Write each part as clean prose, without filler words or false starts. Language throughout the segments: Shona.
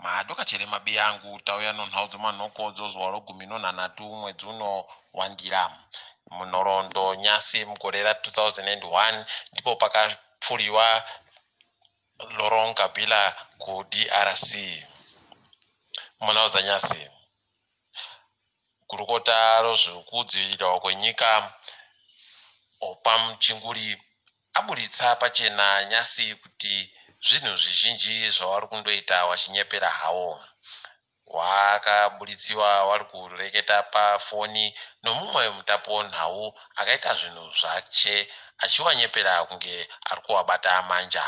madoka chere mabi yangu tauya nonhaudzo manokodzo zuva rogumi nonhanhatu mwedzi uno wandira munhoroondo Nyasi mugore ra2001 ndipo pakapfuriwa Laurent Kabila kuDRC. Munhauza Nyasi kurukota rozviri kudzivirirwa kwenyika Opam Chinguri aburitsa pachena Nyasi kuti zvinhu zvizhinji zvavari kundoita vachinyepera havo. Wakaburitsiwa wari kureketa pafoni nomumwe mutapo nhau akaita zvinhu zvache achiwanyepera kunge ari kuvabata manja.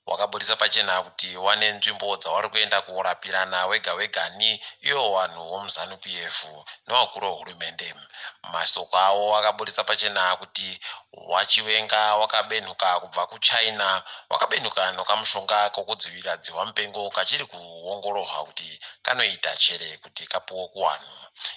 Wakaburitsa pachena kuti wane nzvimbo dzavari kuenda kurapirana wega wega ni iyo vanhu vomuZANU PF nevakuru vehurumende. Masoko avo wakaburitsa pachena kuti wachivenga wakabenhuka kubva kuChina, wakabenhuka nokamushonga kokudzivirira dzihwa mupengo kachiri kuongororwa kuti kanoita chere kuti kapuwe kuvanhu.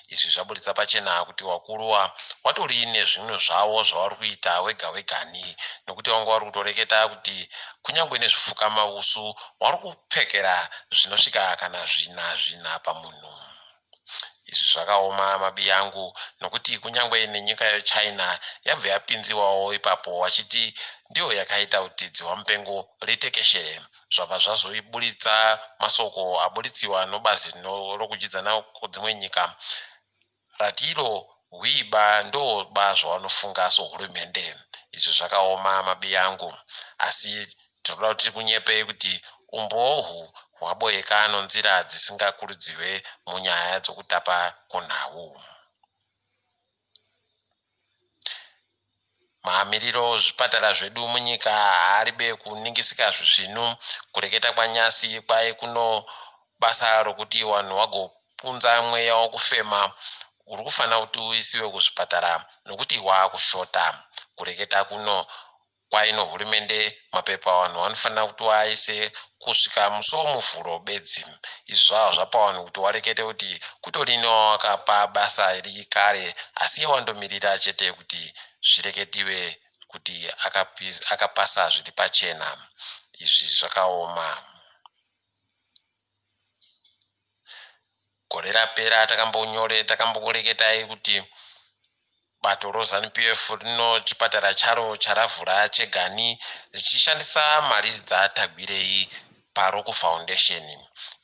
Izvi zvaburitsa pachena kuti wakuruwa watori nezvinhu zvavo zvavari kuita wega wega ni nokuti vanga vari kutoreketa kuti kunyange nezvifuka mausu vari kupfekera zvinosvika kana zvina pamunhu. Izvi zvakaoma mabi yangu nokuti kunyange nenyika yeChina yabva yapinziwawo ipapo vachiti ndiyo yakaita kuti dzihwa mupengo ritekeshere. Zvabva zvazoiburitsa masoko aburitsiwa nobazi rokuchidzana kudzimwe nyika ratiro hwiba ndoba zvavanofunga sohurumende. Izvi zvakaoma mabi yangu, asi tinoda kuti kunyepei kuti umboohwu hwaboeka nonzira dzisingakurudziwe munyaya dzokutapa konhau. Mamiriro zvipatara zvedu munyika haaribe kuningisika zvizvinu. Kureketa kwaNyasi kwai kuno basa rokuti vanhu vagopunza mweya wokufema uri kufanira kuti uisiwe kuzvipatara nokuti waakushota. Kureketa kuno kwaino hurumende mapepa vanhu vanofanira kuti vaise kusvika musi womuvhuro bedzi. Izvi zvava zvapa vanhu kuti warekete kuti kutorino wakapa basa iri kare asi wandomirira chete kuti zvireketiwe kuti akapasa zviri pachena. Izvi zvakaoma. Gore rapera takambokureketai kuti bato roZANU PF rino chipatara charo charavhura chegani richishandisa mari dzatagwirei paRock Foundation.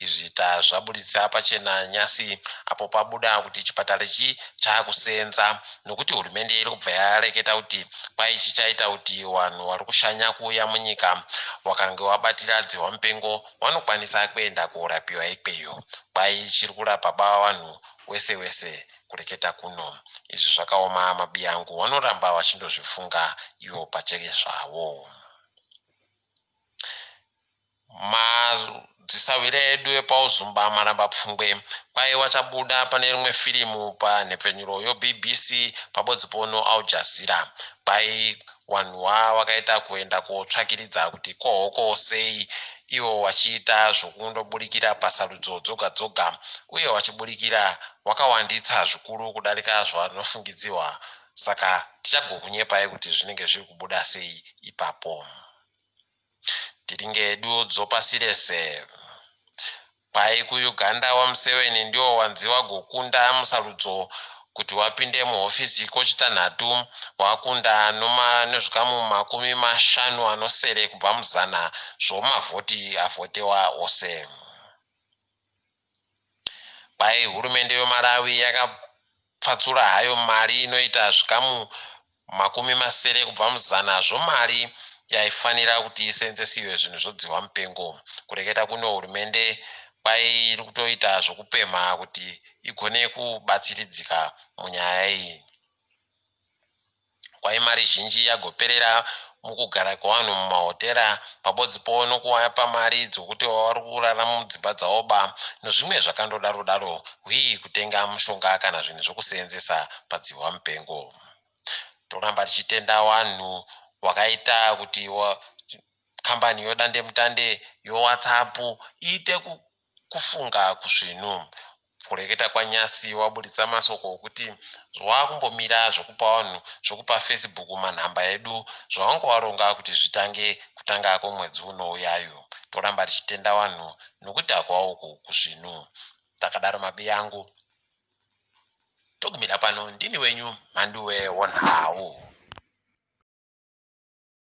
Izvi zvabuditsa pachena Nyasi apo pabuda kuti chipatara ichi chaakusenza nokuti hurumende iri kubva yareketa kuti kwai chichaita kuti vanhu vari kushanya kuuya munyika vakange vabatira dzihwa mupengo vanokwanisa kuenda korapiwa ikweyo. Kwai chiri kurapa vanhu wese wese kureketa kuno. Izvi zvakaoma mabi yangu, vanoramba vachindozvifunga ivo pacheke zvavo. Madzisawira edu epauzumba maramba pfungwe kwai wachabuda pane rimwe firimu panhepfenyuro yoBBC pabodzi pono Al Jazeera. Kwai vanhu vakaita kuenda kotsvakiridza kuti kohoko sei ivo vachiita zvokundoburikira pasarudzo dzoga dzoga uye vachiburikira wakawanditsa zvikuru kudarika zvanofungidziwa. Saka tichagokunyepai kuti zvinenge zviri kubuda sei ipapo. Tiringe edu dzopasirese kwai kuUganda waMuseveni ndio wanzi wagokunda musarudzo kuti wapinde muhofisi kochitanhatu wakunda nezvikamu 50 anosere kubva muzana zvomavhoti avhotewa ose. Kwai hurumende yeMalawi yakapfatsura hayo mari inoita zvikamu 70 kubva muzana zvomari yaifanira kuti isenzesiwe zvinhu zvodzihwa mupengo. Kureketa kuno hurumende kwai iri kutoita zvokupemha kuti igone kubatsiridzika munyaya iyi. Kwai mari zhinji yagoperera mukugara kwevanhu mumahotera pabodzi pono kuvapa mari dzokuti vari kurara mudzimba dzavoba nezvimwe zvakandodaro daro hwii kutenga mushonga kana zvinhu zvokusenzesa padzihwa mupengo. Toramba tichitenda vanhu wakaita kuti kambani yodande mutande yoWhatsApp iite kufunga kuzvinhu. Kureketa kwaNyasi waburitsa masoko okuti zvakumbomira zvokupa vanhu zvokupa Facebook manhamba edu zvavanga varonga kuti zvitange kutanga kwemwedzi unouyayo. toramba tichitenda vanhu nokuti hakwawo kuzvinhu. Takadaro mabi yangu togumira pano. Ndini wenyu Mhanduwe Wonhau.